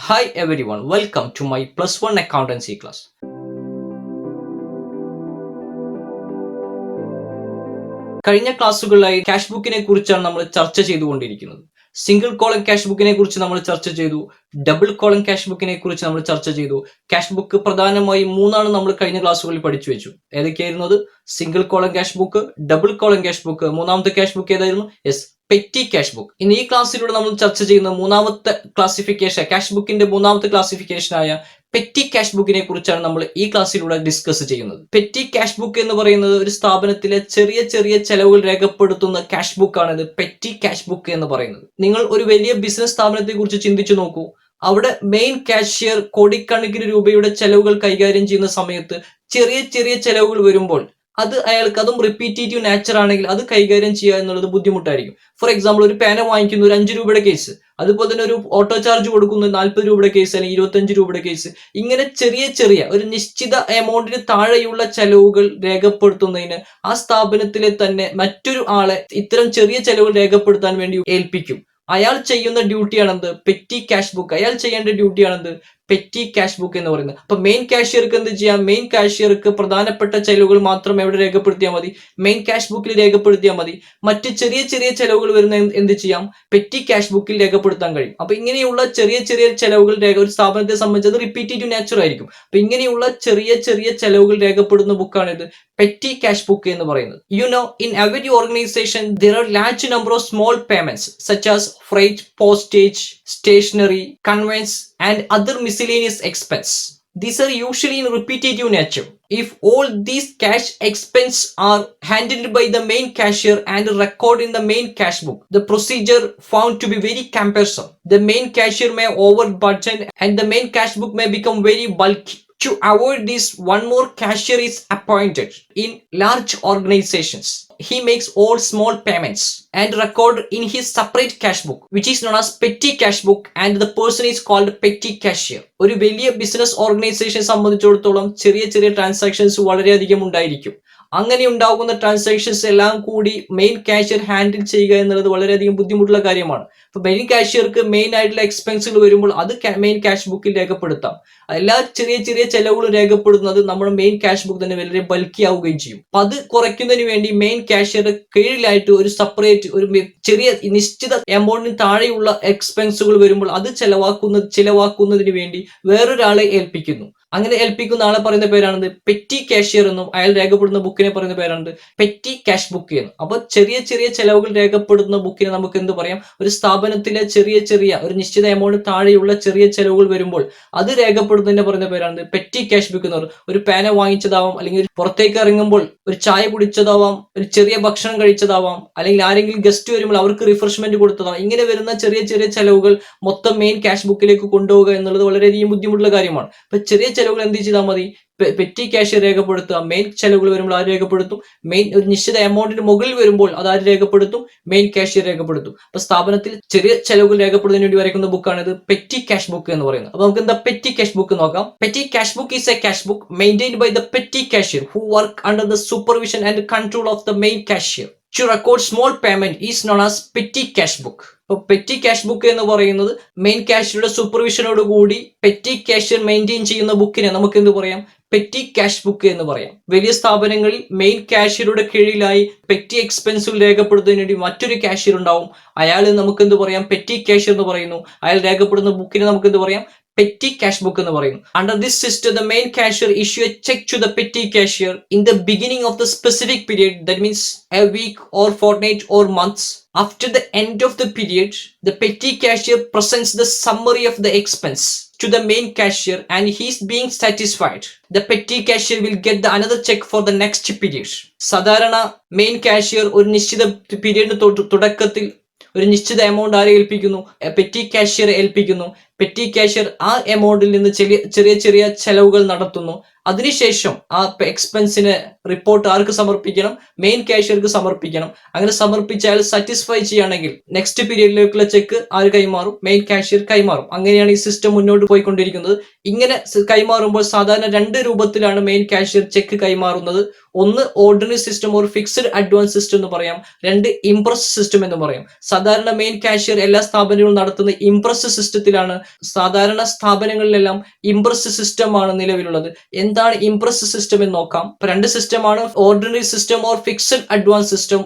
Hi everyone, welcome to my plus one accountancy class. കഴിഞ്ഞ ക്ലാസ്സുകളിലായി cash ബുക്കിനെ കുറിച്ചാണ് നമ്മൾ ചർച്ച ചെയ്തുകൊണ്ടിരിക്കുന്നത്. സിംഗിൾ കോളം ക്യാഷ് ബുക്കിനെ കുറിച്ച് നമ്മൾ ചർച്ച ചെയ്തു. ഡബിൾ കോളം ക്യാഷ് ബുക്കിനെ കുറിച്ച് നമ്മൾ ചർച്ച ചെയ്തു. ക്യാഷ് ബുക്ക് പ്രധാനമായും മൂന്നാണ് നമ്മൾ കഴിഞ്ഞ ക്ലാസ്സുകളിൽ പഠിച്ചു വെച്ചു. ഏതൊക്കെയായിരുന്നത്? Single column cash book, double column cash book, മൂന്നാമത്തെ ക്യാഷ് ബുക്ക് ഏതായിരുന്നു? Yes, petty cash book. ഇന്ന് ഈ ക്ലാസ്സിലൂടെ നമ്മൾ ചർച്ച ചെയ്യുന്ന മൂന്നാമത്തെ ക്ലാസിഫിക്കേഷൻ, ക്യാഷ് ബുക്കിന്റെ മൂന്നാമത്തെ ക്ലാസിഫിക്കേഷനായ പെറ്റി ക്യാഷ് ബുക്കിനെ കുറിച്ചാണ് നമ്മൾ ഈ ക്ലാസ്സിലൂടെ ഡിസ്കസ് ചെയ്യുന്നത്. പെറ്റി ക്യാഷ് ബുക്ക് എന്ന് പറയുന്നത് ഒരു സ്ഥാപനത്തിലെ ചെറിയ ചെറിയ ചെലവുകൾ രേഖപ്പെടുത്തുന്ന ക്യാഷ് ബുക്കാണ് ഇത് പെറ്റി ക്യാഷ് ബുക്ക് എന്ന് പറയുന്നത്. നിങ്ങൾ ഒരു വലിയ ബിസിനസ് സ്ഥാപനത്തെ കുറിച്ച് ചിന്തിച്ചു നോക്കൂ. അവിടെ മെയിൻ കാഷ്യർ കോടിക്കണക്കിന് രൂപയുടെ ചെലവുകൾ കൈകാര്യം ചെയ്യുന്ന സമയത്ത് ചെറിയ ചെറിയ ചെലവുകൾ വരുമ്പോൾ അത് അയാൾക്ക്, അതും റിപ്പീറ്റേറ്റീവ് നാച്ചർ ആണെങ്കിൽ അത് കൈകാര്യം ചെയ്യുക എന്നുള്ളത് ബുദ്ധിമുട്ടായിരിക്കും. ഫോർ എക്സാമ്പിൾ, ഒരു പേന വാങ്ങിക്കുന്ന ഒരു 5 രൂപയുടെ കേസ്, അതുപോലെ തന്നെ ഒരു ഓട്ടോ ചാർജ് കൊടുക്കുന്ന 40 രൂപയുടെ കേസ് അല്ലെങ്കിൽ 25 രൂപയുടെ കേസ്, ഇങ്ങനെ ചെറിയ ചെറിയ ഒരു നിശ്ചിത എമൗണ്ടിന് താഴെയുള്ള ചെലവുകൾ രേഖപ്പെടുത്തുന്നതിന് ആ സ്ഥാപനത്തിലെ തന്നെ മറ്റൊരു ആളെ ഇത്തരം ചെറിയ ചെലവുകൾ രേഖപ്പെടുത്താൻ വേണ്ടി ഏൽപ്പിക്കും. അയാൾ ചെയ്യുന്ന ഡ്യൂട്ടിയാണെന്ത്? Petty cash book. അയാൾ ചെയ്യേണ്ട ഡ്യൂട്ടിയാണെന്ത്? പെറ്റി ക്യാഷ് ബുക്ക് എന്ന് പറയുന്നത്. അപ്പൊ മെയിൻ കാഷ്യർക്ക് എന്ത് ചെയ്യാം? മെയിൻ കാഷ്യർക്ക് പ്രധാനപ്പെട്ട ചെലവുകൾ മാത്രം എവിടെ രേഖപ്പെടുത്തിയാൽ മതി? മെയിൻ ക്യാഷ് ബുക്കിൽ രേഖപ്പെടുത്തിയാൽ മതി. മറ്റ് ചെറിയ ചെറിയ ചെലവുകൾ വരുന്ന എന്ത് ചെയ്യാം? പെറ്റി ക്യാഷ് ബുക്കിൽ രേഖപ്പെടുത്താൻ കഴിയും. അപ്പൊ ഇങ്ങനെയുള്ള ചെറിയ ചെറിയ ചെലവുകൾ ഒരു സ്ഥാപനത്തെ സംബന്ധിച്ചത് റിപ്പീറ്റേറ്റീവ് നാച്ചർ ആയിരിക്കും. അപ്പൊ ഇങ്ങനെയുള്ള ചെറിയ ചെറിയ ചെലവുകൾ രേഖപ്പെടുന്ന ബുക്കാണ് ഇത് പെറ്റി ക്യാഷ് ബുക്ക് എന്ന് പറയുന്നത്. In every organization there are large number of small payments such as freight, postage, stationery, conveyance and other miscellaneous expense. These are usually in repetitive nature. If all these cash expense are handled by the main cashier and recorded in the main cash book, the procedure found to be very cumbersome. The main cashier may over budget and the main cash book may become very bulky. To avoid this, one more cashier is appointed in large organizations. He makes all small payments and record in his separate cash book, which is known as petty cash book, and the person is called petty cashier. ഒരു വലിയ business organisation സംബന്ധിച്ചിടത്തോളം ചെറിയ ചെറിയ transactions വളരെയധികം ഉണ്ടായിരിക്കും. അങ്ങനെ ഉണ്ടാകുന്ന transactions എല്ലാം കൂടി മെയിൻ കാഷ്യർ ഹാൻഡിൽ ചെയ്യുക എന്നുള്ളത് വളരെയധികം ബുദ്ധിമുട്ടുള്ള കാര്യമാണ്. അപ്പൊ മെയിൻ കാഷ്യർക്ക് മെയിൻ ആയിട്ടുള്ള എക്സ്പെൻസുകൾ വരുമ്പോൾ അത് മെയിൻ ക്യാഷ് ബുക്കിൽ രേഖപ്പെടുത്താം. എല്ലാ ചെറിയ ചെറിയ ചെലവുകളും രേഖപ്പെടുത്തുന്നത് നമ്മുടെ മെയിൻ ക്യാഷ് ബുക്ക് തന്നെ വളരെ ബൾക്കി ആവുകയും ചെയ്യും. അപ്പൊ അത് കുറയ്ക്കുന്നതിന് വേണ്ടി മെയിൻ കാഷ്യറുടെ കീഴിലായിട്ട് ഒരു സെപ്പറേറ്റ്, ഒരു ചെറിയ നിശ്ചിത എമൗണ്ടിന് താഴെയുള്ള എക്സ്പെൻസുകൾ വരുമ്പോൾ അത് ചിലവാക്കുന്നതിന് വേണ്ടി വേറൊരാളെ ഏൽപ്പിക്കുന്നു. അങ്ങനെ ഏൽപ്പിക്കുന്ന ആളെ പറയുന്ന പേരാണ് പെറ്റി കാഷ്യർ എന്നും അയാൾ രേഖപ്പെടുന്ന ബുക്കിനെ പറയുന്ന പേരാണ് പെറ്റി ക്യാഷ് ബുക്ക് എന്നും. അപ്പൊ ചെറിയ ചെറിയ ചെലവുകൾ രേഖപ്പെടുന്ന ബുക്കിനെ നമുക്ക് എന്ത് പറയാം? ഒരു സ്ഥാപനത്തിലെ ചെറിയ ചെറിയ ഒരു നിശ്ചിത എമൗണ്ട് താഴെയുള്ള ചെറിയ ചെലവുകൾ വരുമ്പോൾ അത് രേഖപ്പെടുന്നതിനെ പറയുന്ന പേരാണ് പെറ്റി ക്യാഷ് ബുക്ക് എന്ന് പറയുന്നത്. ഒരു പേന വാങ്ങിച്ചതാവാം, അല്ലെങ്കിൽ പുറത്തേക്ക് ഇറങ്ങുമ്പോൾ ഒരു ചായ കുടിച്ചതാവാം, ഒരു ചെറിയ ഭക്ഷണം കഴിച്ചതാവാം, അല്ലെങ്കിൽ ആരെങ്കിലും ഗസ്റ്റ് വരുമ്പോൾ അവർക്ക് റിഫ്രഷ്മെന്റ് കൊടുത്തതാവാം. ഇങ്ങനെ വരുന്ന ചെറിയ ചെറിയ ചെലവുകൾ മൊത്തം മെയിൻ ക്യാഷ് ബുക്കിലേക്ക് കൊണ്ടുപോകുക എന്നുള്ളത് വളരെയധികം ബുദ്ധിമുട്ടുള്ള കാര്യമാണ്. അപ്പൊ ചെറിയ ചെലവുകൾ എന്ത് ചെയ്താൽ മതി? പെറ്റി ക്യാഷ് രേഖപ്പെടുത്തുക. മെയിൻ ചെലവുകൾ വരുമ്പോൾ ആര് രേഖപ്പെടുത്തും? മെയിൻ ഒരു നിശ്ചിത എമൗണ്ടിന് മുകളിൽ വരുമ്പോൾ അത് ആര് രേഖപ്പെടുത്തും? മെയിൻ ക്യാഷ് രേഖപ്പെടുത്തും. അപ്പൊ സ്ഥാപനത്തിൽ ചെറിയ ചെലവുകൾ രേഖപ്പെടുന്നതിന് വേണ്ടി വരയ്ക്കുന്ന ബുക്കാണ് ഇത് പെറ്റി ക്യാഷ് ബുക്ക് എന്ന് പറയുന്നത്. അപ്പൊ നമുക്ക് എന്താ പെറ്റി ക്യാഷ് ബുക്ക് നോക്കാം. Petty cash book is a cash book maintained by the petty cashier who work under the supervision and control of the main cashier. To record small payment is known as petty cash book. അപ്പൊ petty cash book എന്ന് പറയുന്നത് main കാഷ്യറുടെ സൂപ്പർവിഷനോട് കൂടി petty cashier maintain ചെയ്യുന്ന ബുക്കിനെ നമുക്ക് എന്ത് പറയാം? Petty cash book എന്ന് പറയാം. വലിയ സ്ഥാപനങ്ങളിൽ മെയിൻ കാഷ്യറുടെ കീഴിലായി പെറ്റി എക്സ്പെൻസുകൾ രേഖപ്പെടുത്തുന്നതിന് വേണ്ടി മറ്റൊരു കാഷ്യർ ഉണ്ടാവും. അയാൾ നമുക്ക് എന്ത് പറയാം? പെറ്റി കാഷ്യർ എന്ന് പറയുന്നു. അയാൾ രേഖപ്പെടുന്ന ബുക്കിനെ നമുക്ക് എന്ത് പറയാം? petty cash book എന്ന് പറയുന്നു. Under this system, the main cashier issue a check to the petty cashier in the beginning of the specific period. That means a week or fortnight or months. After the end of the period, the petty cashier presents the summary of the expense to the main cashier and he is being satisfied. The petty cashier will get the another check for the next period. സാധാരണ main cashier ഒരു നിശ്ചിത പീരീഡിന് തുടക്കത്തിൽ ഒരു നിശ്ചിത amount ആരെ ഏൽപ്പിക്കുന്നു? Petty cashier ഏൽപ്പിക്കുന്നു. Petty cashier ആ എമൗണ്ടിൽ നിന്ന് ചെറിയ ചെറിയ ചെലവുകൾ നടത്തുന്നു. അതിനുശേഷം ആ എക്സ്പെൻസിന് റിപ്പോർട്ട് ആർക്ക് സമർപ്പിക്കണം? മെയിൻ കാഷ്യർക്ക് സമർപ്പിക്കണം. അങ്ങനെ സമർപ്പിച്ച് അയാൾ സാറ്റിസ്ഫൈ ചെയ്യുകയാണെങ്കിൽ നെക്സ്റ്റ് പീരീഡിലേക്കുള്ള ചെക്ക് ആര് കൈമാറും? മെയിൻ കാഷ്യർ കൈമാറും. അങ്ങനെയാണ് ഈ സിസ്റ്റം മുന്നോട്ട് പോയിക്കൊണ്ടിരിക്കുന്നത്. ഇങ്ങനെ കൈമാറുമ്പോൾ സാധാരണ 2 രൂപത്തിലാണ് മെയിൻ കാഷ്യർ ചെക്ക് കൈമാറുന്നത്. ഒന്ന് ഓർഡിനറി സിസ്റ്റം ഒരു ഫിക്സ്ഡ് അഡ്വാൻസ് സിസ്റ്റം എന്ന് പറയാം. 2 ഇംപ്രസ് സിസ്റ്റം എന്ന് പറയാം. സാധാരണ മെയിൻ കാഷ്യർ എല്ലാ സ്ഥാപനങ്ങളും നടത്തുന്ന ഇംപ്രസ് സിസ്റ്റത്തിലാണ് സാധാരണ സ്ഥാപനങ്ങളിലെല്ലാം ഇംപ്രസ് സിസ്റ്റം ആണ് നിലവിലുള്ളത്. എന്താണ് ഇംപ്രസ് സിസ്റ്റം എന്ന് നോക്കാം. രണ്ട് സിസ്റ്റമാണ്, ordinary system or fixed advance system.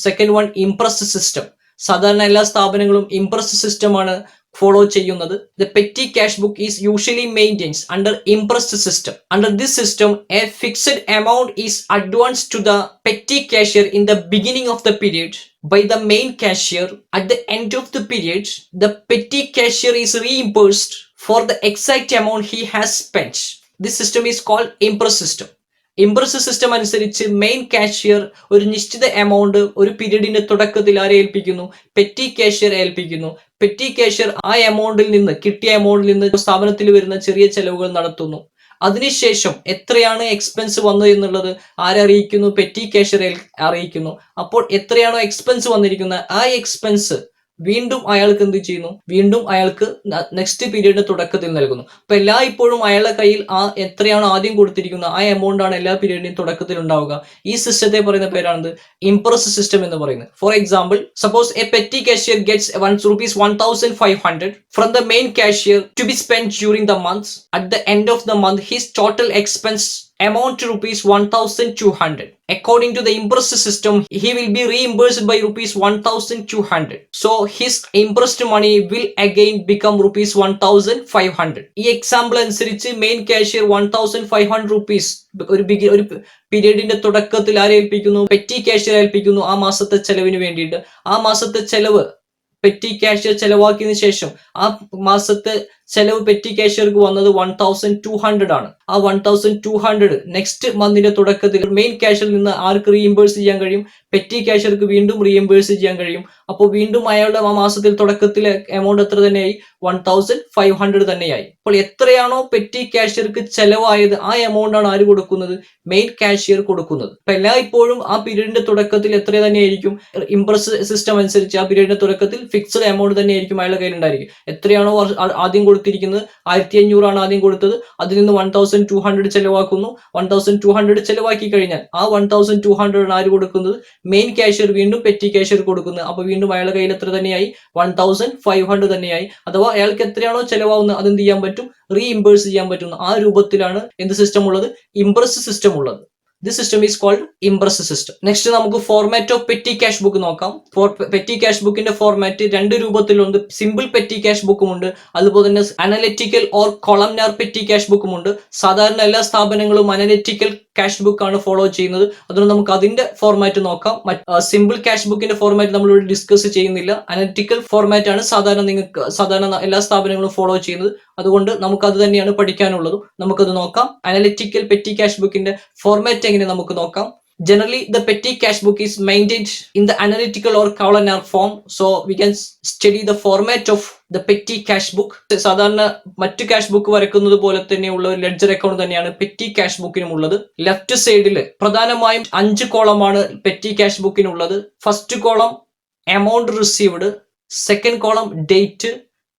Second one Impress system. സാധാരണ എല്ലാ സ്ഥാപനങ്ങളും ഇംപ്രസ് സിസ്റ്റം ആണ് follow ചെയ്യുന്നത്. The petty cash book is usually maintained under impressed system. Under this system, a fixed amount is advanced to the petty cashier in the beginning of the period by the main cashier. At the end of the period, the petty cashier is reimbursed for the exact amount he has spent. This system is called impress system. Impress system അനുസരിച്ച് main cashier ഒരു നിശ്ചിത amount ഒരു പീരീഡിന്റെ തുടക്കത്തിൽ ആരെ ഏൽപ്പിക്കുന്നു? Petty cashier ഏൽപ്പിക്കുന്നു. Petty cashier ആ കിട്ടിയ എമൗണ്ടിൽ നിന്ന് സ്ഥാപനത്തിൽ വരുന്ന ചെറിയ ചെലവുകൾ നടത്തുന്നു. അതിനുശേഷം എത്രയാണ് എക്സ്പെൻസ് വന്നത് എന്നുള്ളത് ആരറിയിക്കുന്നു? പെറ്റി കാഷ്യർ അറിയിക്കുന്നു. അപ്പോൾ എത്രയാണോ എക്സ്പെൻസ് വന്നിരിക്കുന്നത് ആ എക്സ്പെൻസ് വീണ്ടും അയാൾക്ക് എന്ത് ചെയ്യുന്നു? വീണ്ടും അയാൾക്ക് നെക്സ്റ്റ് പീരീഡിന്റെ തുടക്കത്തിൽ നൽകുന്നു. അപ്പൊ ഇപ്പോഴും അയാളുടെ കയ്യിൽ എത്രയാണോ ആദ്യം കൊടുത്തിരിക്കുന്നത് ആ എമൗണ്ട് ആണ് എല്ലാ പീരീഡിന്റെയും തുടക്കത്തിൽ ഉണ്ടാവുക. ഈ സിസ്റ്റത്തെ പറയുന്ന പേരാണ് ഇംപ്രസ് സിസ്റ്റം എന്ന് പറയുന്നത്. For example, suppose a petty cashier gets ₹1,500 from the main cashier to be spend during the months. At the end of the month his total expense amount to ₹1,200. According to the impressed system, he will be reimbursed by ₹1,200. So his impressed money will again become ₹1,500. ഈ example അനുസരിച്ച് main cashier ₹1,500 ഒരു പീരീഡിന്റെ തുടക്കത്തിൽ ആരേൽപ്പിക്കുന്നു? Petty cashier ഏൽപ്പിക്കുന്നു ആ മാസത്തെ ചെലവിന് വേണ്ടിയിട്ട്. ആ മാസത്തെ ചെലവ് പെറ്റി കാഷ്യർ ചെലവാക്കിയതിനു ശേഷം ആ മാസത്തെ ചെലവ് പെറ്റി കാഷ്യർക്ക് വന്നത് 1,200 ആണ്. ആ 1,200 നെക്സ്റ്റ് മന്തിന്റെ തുടക്കത്തിൽ മെയിൻ കാഷ്യറിൽ നിന്ന് ആർക്ക് റീഇംബേഴ്സ് ചെയ്യാൻ കഴിയും? പെറ്റി കാഷ്യർക്ക് വീണ്ടും റീഇംബേഴ്സ് ചെയ്യാൻ കഴിയും. അപ്പോൾ വീണ്ടും അയാളുടെ ആ മാസത്തിൽ തുടക്കത്തിലെ എമൗണ്ട് എത്ര തന്നെയായി? 1,500 തന്നെയായി. അപ്പോൾ എത്രയാണോ പെറ്റി കാഷ്യർക്ക് ചെലവായത് ആ എമൗണ്ട് ആണ് ആര് കൊടുക്കുന്നത്? മെയിൻ കാഷ്യർ കൊടുക്കുന്നത്. അപ്പൊ ഇപ്പോഴും ആ പീരീഡിന്റെ തുടക്കത്തിൽ എത്ര തന്നെയായിരിക്കും? ഇംപ്രസ് സിസ്റ്റം അനുസരിച്ച് ആ പീരീഡിന്റെ തുടക്കത്തിൽ ഫിക്സഡ് എമൗണ്ട് തന്നെയായിരിക്കും അയാളുടെ കയ്യിൽ ഉണ്ടായിരിക്കും. എത്രയാണോ ആദ്യം കൊടുത്തിരിക്കുന്നത് 1,500 ആണ് ആദ്യം കൊടുത്തത്, അതിൽ നിന്ന് 1,200 ചെലവാക്കുന്നു. 1,200 ചെലവാക്കി കഴിഞ്ഞാൽ ആ 1,200 ആണ് ആര് കൊടുക്കുന്നത്? മെയിൻ കാഷ്യർ വീണ്ടും പെറ്റി കാഷ്യർ കൊടുക്കുന്നത്. അപ്പൊ വീണ്ടും അയാളുടെ കയ്യിൽ എത്ര തന്നെയായി? 1,500 തന്നെയായി. അഥവാ അയാൾക്ക് എത്രയാണോ ചെലവാകുന്നത് അതെന്ത് ചെയ്യാൻ പറ്റും? റീഇംബേഴ്സ് ചെയ്യാൻ പറ്റുന്നു. ആ രൂപത്തിലാണ് എന്ത് സിസ്റ്റം ഉള്ളത്? ഇംപ്രസ് സിസ്റ്റം ഉള്ളത്. This system is called impress system. Next നമുക്ക് format of petty cash book നോക്കാം. പെറ്റി ക്യാഷ് ബുക്കിന്റെ ഫോർമാറ്റ് രണ്ട് രൂപത്തിലുണ്ട്. സിമ്പിൾ പെറ്റി ക്യാഷ് ബുക്കും ഉണ്ട്, അതുപോലെ തന്നെ അനലിറ്റിക്കൽ ഓർ കൊളംനാർ പെറ്റി ക്യാഷ് ബുക്കും ഉണ്ട്. സാധാരണ എല്ലാ സ്ഥാപനങ്ങളും അനലിറ്റിക്കൽ ക്യാഷ് ബുക്ക് ആണ് ഫോളോ ചെയ്യുന്നത്. അതുകൊണ്ട് നമുക്ക് അതിന്റെ ഫോർമാറ്റ് നോക്കാം. സിമ്പിൾ ക്യാഷ് ബുക്കിന്റെ ഫോർമാറ്റ് നമ്മൾ ഇവിടെ ഡിസ്കസ് ചെയ്യുന്നില്ല. അനലിറ്റിക്കൽ ഫോർമാറ്റ് ആണ് സാധാരണ എല്ലാ സ്ഥാപനങ്ങളും ഫോളോ ചെയ്യുന്നത്. അതുകൊണ്ട് നമുക്ക് അത് തന്നെയാണ് പഠിക്കാനുള്ളത്. നമുക്കത് നോക്കാം. അനലിറ്റിക്കൽ പെറ്റി ക്യാഷ് ബുക്കിന്റെ ഫോർമാറ്റ് എങ്ങനെ നമുക്ക് നോക്കാം. Generally, the petty cash book is maintained in the analytical or columnar form. So we can study the format of the petty cash book. സാധാരണ മറ്റു ക്യാഷ് ബുക്ക് വരയ്ക്കുന്നത് പോലെ തന്നെയുള്ള ഒരു ലെഡ്ജർ അക്കൗണ്ട് തന്നെയാണ് പെറ്റി ക്യാഷ് ബുക്കിനും ഉള്ളത്. ലെഫ്റ്റ് സൈഡിൽ പ്രധാനമായും 5 കോളമാണ് petty cash ബുക്കിനുള്ളത്. First column amount received, second column date,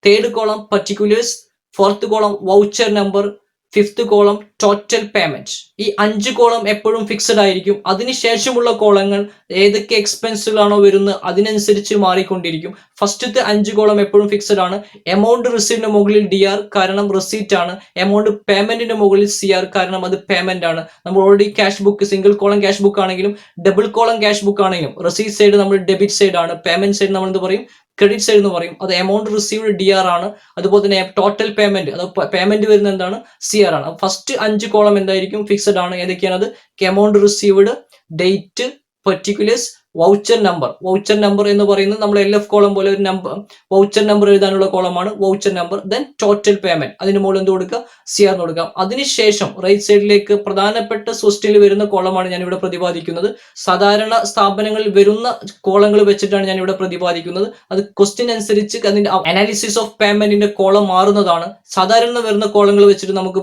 third column particulars, fourth column voucher number, fifth column total payment. ഈ 5 കോളം എപ്പോഴും ഫിക്സഡ് ആയിരിക്കും. അതിനുശേഷമുള്ള കോളങ്ങൾ ഏതൊക്കെ എക്സ്പെൻസുകളാണോ വരുന്നത് അതിനനുസരിച്ച് മാറിക്കൊണ്ടിരിക്കും. ഫസ്റ്റത്തെ 5 കോളം എപ്പോഴും ഫിക്സഡ് ആണ്. എമൗണ്ട് റിസീവിന്റെ മുകളിൽ DR കാരണം റിസീറ്റ് ആണ്. എമൗണ്ട് പേയ്മെന്റിന്റെ മുകളിൽ CR കാരണം അത് പേയ്മെന്റ് ആണ്. നമ്മൾ already cash book single column cash book ആണെങ്കിലും ഡബിൾ കോളം ക്യാഷ് ബുക്ക് ആണെങ്കിലും റിസീറ്റ് സൈഡ് നമ്മൾ ഡെബിറ്റ് സൈഡ് ആണ്, പേയ്മെന്റ് സൈഡ് നമ്മൾ എന്ത് പറയും? ക്രെഡിറ്റ് സൈഡ് എന്ന് പറയും. അത് എമൗണ്ട് റിസീവ്ഡ് DR ആണ്. അതുപോലെ തന്നെ ടോട്ടൽ പേയ്മെന്റ്, അത് പേയ്മെന്റ് വരുന്നത് എന്താണ്? CR ആണ്. ഫസ്റ്റ് 5 കോളം എന്തായിരിക്കും? ഫിക്സഡ് ആണ്. ഏതൊക്കെയാണ് അത്? Amount received, date, particulars, voucher number. Voucher number എന്ന് പറയുന്നത് നമ്മൾ LF കോളം പോലെ ഒരു നമ്പർ വൗച്ചർ നമ്പർ എഴുതാനുള്ള കോളമാണ് voucher number. Then total payment, അതിന് മുകളിൽ എന്ത് കൊടുക്കുക? CR എന്ന് കൊടുക്കാം. അതിനുശേഷം റൈറ്റ് സൈഡിലേക്ക് പ്രധാനപ്പെട്ട ക്വസ്റ്റ്യനിൽ വരുന്ന കോളമാണ് ഞാൻ ഇവിടെ പ്രതിപാദിക്കുന്നത്. സാധാരണ സ്ഥാപനങ്ങളിൽ വരുന്ന കോളങ്ങൾ വെച്ചിട്ടാണ് ഞാൻ ഇവിടെ പ്രതിപാദിക്കുന്നത്. അത് ക്വസ്റ്റ്യൻ അനുസരിച്ച് അതിന്റെ അനാലിസിസ് ഓഫ് പേയ്മെന്റിന്റെ കോളം മാറുന്നതാണ്. സാധാരണ വരുന്ന കോളങ്ങൾ വെച്ചിട്ട് നമുക്ക്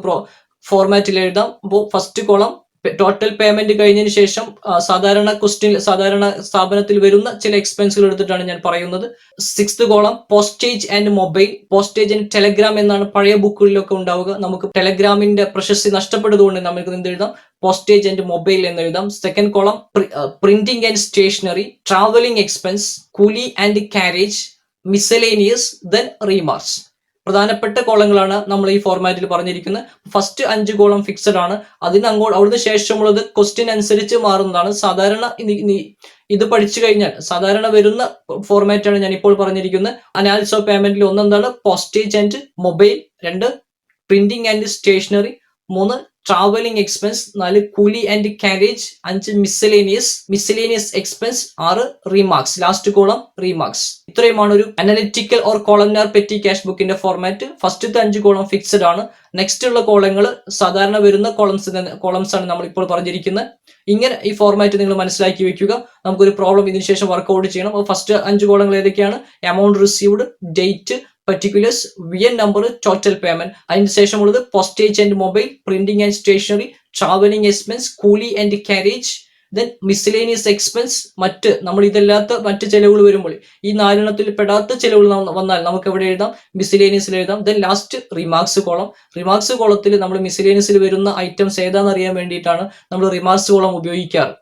ഫോർമാറ്റിൽ എഴുതാം. അപ്പോൾ ഫസ്റ്റ് കോളം ടോട്ടൽ പേയ്മെന്റ് കഴിഞ്ഞതിന് ശേഷം സാധാരണ സ്ഥാപനത്തിൽ വരുന്ന ചില എക്സ്പെൻസുകൾ എടുത്തിട്ടാണ് ഞാൻ പറയുന്നത്. Sixth column postage and mobile. Postage and Telegram എന്നാണ് പഴയ ബുക്കുകളിലൊക്കെ ഉണ്ടാവുക. നമുക്ക് ടെലഗ്രാമിന്റെ പ്രശസ്തി നഷ്ടപ്പെട്ടതുകൊണ്ട് നമുക്ക് എന്ത് എഴുതാം? പോസ്റ്റേജ് ആൻഡ് മൊബൈൽ എന്ന് എഴുതാം. Second column printing and stationery, travelling expense, കൂലി and carriage, miscellaneous, then remarks. പ്രധാനപ്പെട്ട കോളങ്ങളാണ് നമ്മൾ ഈ ഫോർമാറ്റിൽ പറഞ്ഞിരിക്കുന്നത്. ഫസ്റ്റ് 5 കോളം ഫിക്സഡ് ആണ്. അവിടുന്ന് ശേഷമുള്ളത് ക്വസ്റ്റ്യൻ അനുസരിച്ച് മാറുന്നതാണ്. സാധാരണ ഇത് പഠിച്ചു കഴിഞ്ഞാൽ സാധാരണ വരുന്ന ഫോർമാറ്റ് ആണ് ഞാൻ ഇപ്പോൾ പറഞ്ഞിരിക്കുന്നത്. Analysis of പേയ്മെന്റിൽ ഒന്നെന്താണ് postage and mobile, 2 printing and stationery, 3 travelling expense, 4 കൂലി and carriage, 5 miscellaneous expense, 6 റീമാർക്സ്, last column റീമാർക്സ്. ഇത്രയുമാണ് ഒരു analytical or columnar petty cash ബുക്കിന്റെ ഫോർമാറ്റ്. ഫസ്റ്റത്തെ 5 കോളം ഫിക്സഡ് ആണ്. നെക്സ്റ്റ് ഉള്ള കോളങ്ങൾ സാധാരണ വരുന്ന കോളംസ് ആണ് നമ്മൾ ഇപ്പോൾ പറഞ്ഞിരിക്കുന്നത്. ഇങ്ങനെ ഈ ഫോർമാറ്റ് നിങ്ങൾ മനസ്സിലാക്കി വെക്കുക. നമുക്കൊരു പ്രോബ്ലം ഇതിനു ശേഷം വർക്ക്ഔട്ട് ചെയ്യണം. അപ്പോൾ ഫസ്റ്റ് 5 കോളങ്ങൾ ഏതൊക്കെയാണ്? Amount received, date, particulars, VN number, total payment. അതിന് ശേഷമുള്ളത് postage and mobile, printing and stationery, travelling expense, കൂലി and carriage, then miscellaneous expense, നമ്മൾ ഇതല്ലാത്ത മറ്റ് ചെലവുകൾ വരുമ്പോൾ ഈ 4 പെടാത്ത ചെലവുകൾ വന്നാൽ നമുക്ക് എവിടെ എഴുതാം? മിസ്സലേനിയസിൽ എഴുതാം. Then last remarks column. Remarks കോളത്തിൽ നമ്മൾ മിസ്സലേനിയസിൽ വരുന്ന ഐറ്റംസ് ഏതാണെന്ന് അറിയാൻ വേണ്ടിയിട്ടാണ് നമ്മൾ റിമാർക്സ് കോളം ഉപയോഗിക്കാറ്.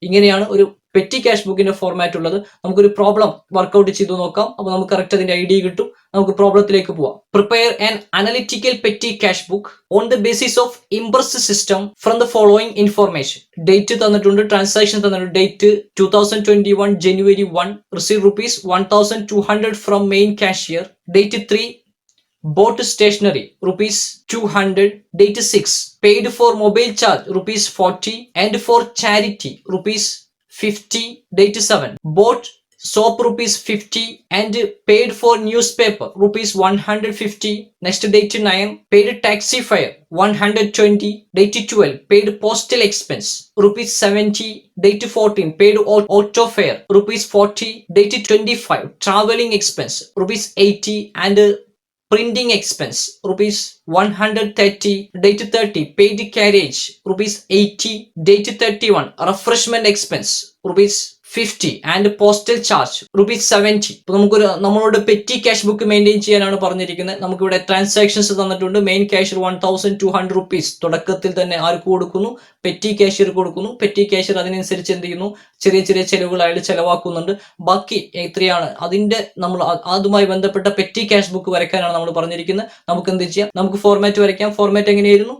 ഇങ്ങനെയാണ് ഒരു പെറ്റി ക്യാഷ് ബുക്കിന്റെ ഫോർമാറ്റ് ഉള്ളത്. നമുക്കൊരു പ്രോബ്ലം വർക്ക്ഔട്ട് ചെയ്തു നോക്കാം. അപ്പോൾ നമുക്ക് കറക്റ്റ് അതിന്റെ ഐഡിയ കിട്ടും. നമുക്ക് പ്രോബ്ലത്തിലേക്ക് പോവാം. Prepare an analytical petty cash book on the basis of impressed system from the following information. Date തന്നിട്ടുണ്ട്, ട്രാൻസാക്ഷൻ തന്നിട്ടുണ്ട്. Date 2021 January 1, receive ₹1,200 from main cashier. Date 3, bought stationery ₹200. Date 6, paid for mobile charge ₹40 and for charity ₹50. Date 7, bought soap ₹50 and paid for newspaper ₹150. Next, date 9, paid taxi fare $120. Date 12, paid postal expense ₹70. Date 14, paid auto fare ₹40. Date 25, traveling expense ₹80 and printing expense ₹130. Date 30, paid carriage ₹80. Date 31, refreshment expense ₹50 and postal charge ₹70. ഇപ്പൊ നമ്മളോട് petty cash book maintain ചെയ്യാനാണ് പറഞ്ഞിരിക്കുന്നത്. നമുക്കിവിടെ transactions തന്നിട്ടുണ്ട്. Main cashier ₹1,200 തുടക്കത്തിൽ തന്നെ ആർക്ക് കൊടുക്കുന്നു? Petty cashier കൊടുക്കുന്നു. പെറ്റി ക്യാഷ്യർ അതിനനുസരിച്ച് എന്ത് ചെയ്യുന്നു? ചെറിയ ചെറിയ ചെലവുകൾ അയാൾ ചെലവാക്കുന്നുണ്ട്. ബാക്കി എത്രയാണ് അതിന്റെ നമ്മൾ അതുമായി ബന്ധപ്പെട്ട പെറ്റി ക്യാഷ് ബുക്ക് വരയ്ക്കാനാണ് നമ്മൾ പറഞ്ഞിരിക്കുന്നത്. നമുക്ക് എന്ത് ചെയ്യാം? നമുക്ക് ഫോർമാറ്റ് വരയ്ക്കാം. ഫോർമാറ്റ് എങ്ങനെയായിരുന്നു?